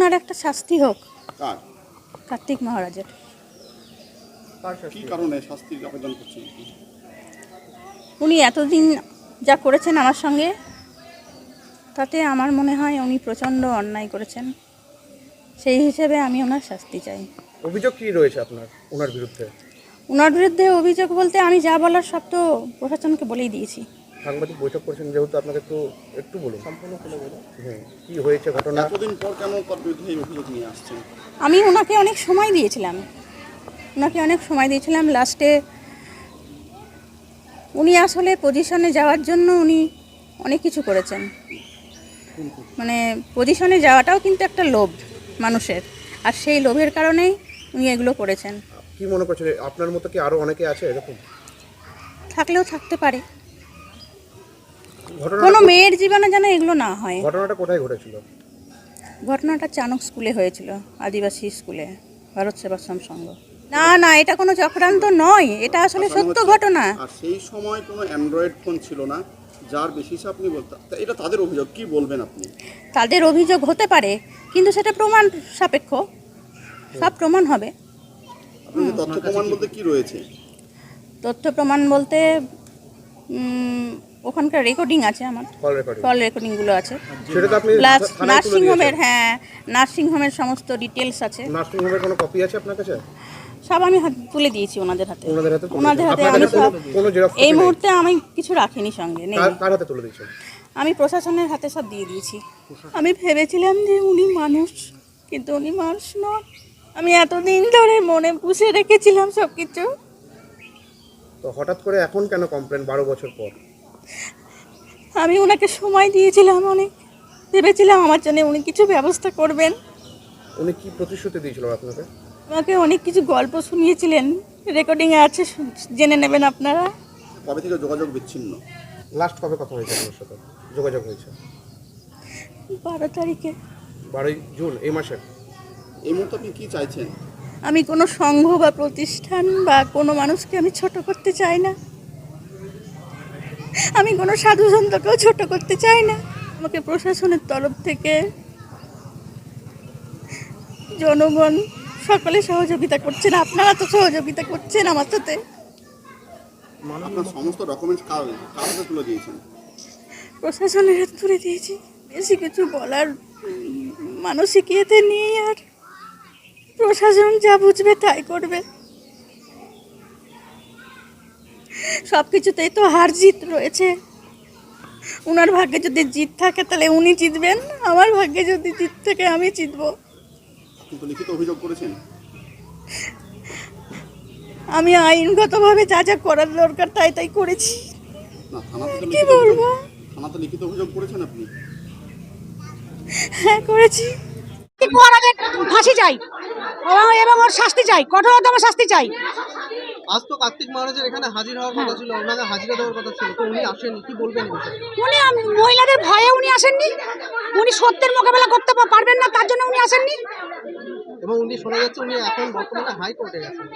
ওনার একটা শাস্তি হোক। কার? কার্তিক মহারাজের। কি কারণে শাস্তির আবেদন করছেন? উনি এতদিন যা করেছেন আমার সঙ্গে, তাতে আমার মনে হয় উনি প্রচণ্ড অন্যায় করেছেন। সেই হিসেবে আমি ওনার শাস্তি চাই। অভিযোগ কি রয়েছে আপনার ওনার বিরুদ্ধে? ওনার বিরুদ্ধে অভিযোগ বলতে আমি যা বলার সব তো প্রশাসনকে বলেই দিয়েছি। সাংবাদিক বৈঠক করেছেন যেহেতু, আপনাকে একটু বলুন, সম্পূর্ণ খুলে বলুন কি হয়েছে ঘটনা। এতদিন পর কেন তার বিরুদ্ধে এই অভিযোগ নিয়ে আসছেন? আমি ওনাকে অনেক সময় দিয়েছিলাম, লাস্টে উনি আসলে পজিশনে যাওয়ার জন্য উনি অনেক কিছু করেছেন। মানে পজিশনে যাওয়াটাও কিন্তু একটা লোভ মানুষের, আর সেই লোভের কারণেই উনি এগুলো করেছেন। কি মনে করছেন আপনার মতো কি আরো অনেকে আছে এরকম? থাকলেও থাকতে পারে। ঘটনা কোনো মেয়ের জীবনে যেন এগুলো না হয়। ঘটনাটা কোথায় ঘটেছিল? ঘটনাটা চানক স্কুলে হয়েছিল, আদিবাসী স্কুলে, ভারত সেবাশ্রম সংঘ। না, এটা কোনো চক্রান্ত নয়, এটা আসলে সত্য ঘটনা। আর সেই সময় কোনো অ্যান্ড্রয়েড ফোন ছিল না, যার বেশিসে আপনি বলতেন, এটা তাদের অভিযোগ। কি বলবেন আপনি? তাদের অভিযোগ হতে পারে, কিন্তু সেটা প্রমাণ সাপেক্ষ, সব প্রমাণ হবে। আপনাদের তথ্য প্রমাণ বলতে কি রয়েছে? তথ্য প্রমাণ বলতে ওখানকার রেকর্ডিং আছে, আমার কল রেকর্ডিংগুলো আছে, প্লাস নার্সিংহোমের সমস্ত ডিটেলস আছে। নার্সিংহোমের কোনো কপি আছে আপনার কাছে? সব আমি তুলে দিয়েছি ওনাদের হাতে। আমি সব এই মুহূর্তে আমি কিছু রাখিনি সঙ্গে, নেই। কার হাতে তুলে দিয়েছেন? আমি প্রশাসনের হাতে সব দিয়ে দিয়েছি। আমি ভেবেছিলাম যে উনি মানুষ, কিন্তু উনি মানুষ নন। আমি এতদিন ধরে মনে পুষে রেখেছিলাম সব কিছু। তো হঠাৎ করে এখন কেন কমপ্লেন 12 বছর পর? আমি ওনাকে সময় দিয়েছিলাম, অনেক ভেবেছিলাম আমার জন্য উনি কিছু ব্যবস্থা করবেন। উনি কি প্রতিশ্রুতি দিয়েছিল আপনাকে? আমাকে অনেক কিছু গল্প শুনিয়েছিলেন, রেকর্ডিংয়ে আছে, জেনে নেবেন আপনারা। কবে থেকে যোগাযোগ বিচ্ছিন্ন? লাস্ট কবে কথা হয়েছে আপনার সাথে যোগাযোগ হয়েছে? 12 তারিখে। 12 জুন এই মাসের। এই মুহূর্তে আপনি কি চাইছেন? আমি কোনো সংঘ বা প্রতিষ্ঠান বা কোনো মানুষকে আমি ছোট করতে চাই না। আমি কোনো সাধু সন্তকেও ছোট করতে চাই না। আমাকে প্রশাসনের তরফ থেকে জনগণ সকলে সহযোগিতা করছেন, আপনারা তো সহযোগিতা করছেন আমার সাথে। আপনার সমস্ত ডকুমেন্টস কার হাতে তুলে দিয়েছেন? প্রশাসনের হাতে তুলে দিয়েছি। বেশি কিছু বলার মানসিক ইয়েতে নিয়ে, আর প্রশাসন যা বুঝবে তাই করবে। সব কিছুতেই তো হার জিত রয়েছে। ওনার ভাগ্যে যদি জিত থাকে তাহলে উনি জিতবেন, আমার ভাগ্যে যদি জিত থাকে আমি জিতবো। আপনি তো লিখিত অভিযোগ করেছেন? আমি আইনগতভাবে যা যা করার দরকার তাই করেছি। না, থানাতে কি বলবো? থানাতে লিখিত অভিযোগ করেছেন আপনি? হ্যাঁ, করেছি। ফাঁসি চাই এবং ওর শাস্তি চাই, কঠোরতম শাস্তি চাই। আজ তো কার্তিক মহারাজের এখানে হাজির হওয়ার কথা ছিল, ওনাকে হাজিরা দেওয়ার কথা ছিল, তো উনি আসেননি, কি বলবেন? উনি মহিলাদের ভয়ে উনি আসেননি, উনি সত্যের মোকাবেলা করতে পারবেন না, তার জন্য উনি আসেননি। এবং উনি শোনা যাচ্ছে উনি এখন বর্তমানে হাইকোর্টে গেছেন।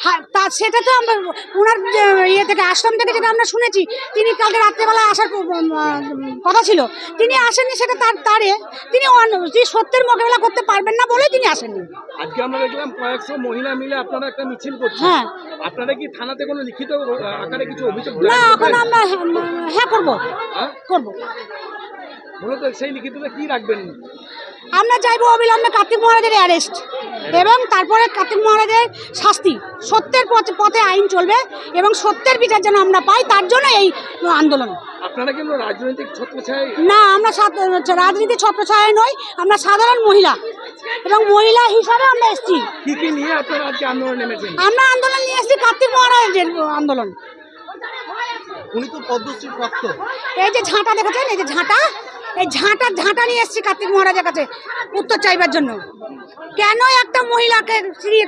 হ্যাঁ, সেটা তো আমরা ওনার ইয়ে থেকে, আশ্রম থেকে যেটা আমরা শুনেছি, তিনি কালকে রাত্রেবেলা আসার কথা ছিল, তিনি আসেননি। সেটা তিনি সত্যের মোকাবেলা করতে পারবেন না বলে তিনি আসেননি। আজকে আমরা দেখলাম কয়েকশো মহিলা মিলে আপনারা একটা মিছিল করছেন। হ্যাঁ, আপনারা কি থানাতে কোনো লিখিত আকারে কিছু অভিযোগ না, এখন আমরা করবো। মূলত সেই লিখিতটা কি রাখবেন? আমরা চাইবো অবিলম্বে কার্তিক মহারাজের অ্যারেস্ট, এবং তারপরে কার্তিক মহারাজের শাস্তি। সত্যের পথে আইন চলবে এবং সত্যের বিচার যেন আমরা পাই, তার জন্য এই আন্দোলন। আপনারা কিন্তু রাজনৈতিক ছত্রছায়ায়? না, আমরা রাজনীতি ছত্রছায়ায় নই, আমরা সাধারণ মহিলা, এবং মহিলা হিসাবে আমরা এসেছি। কি নিয়ে আপনারা আজকে আন্দোলন নেমেছেন? আমরা আন্দোলন নিয়ে এসেছি কার্তিক মহারাজের আন্দোলন। উনি তো পদ্মশ্রী প্রাপ্ত। এই যে ঝাঁটা দেখেছেন, এই যে ঝাঁটা নিয়ে এসেছি কার্তিক মহারাজের কাছে উত্তর চাইবার জন্য। কেন একটা মহিলাকে ফিরিয়ে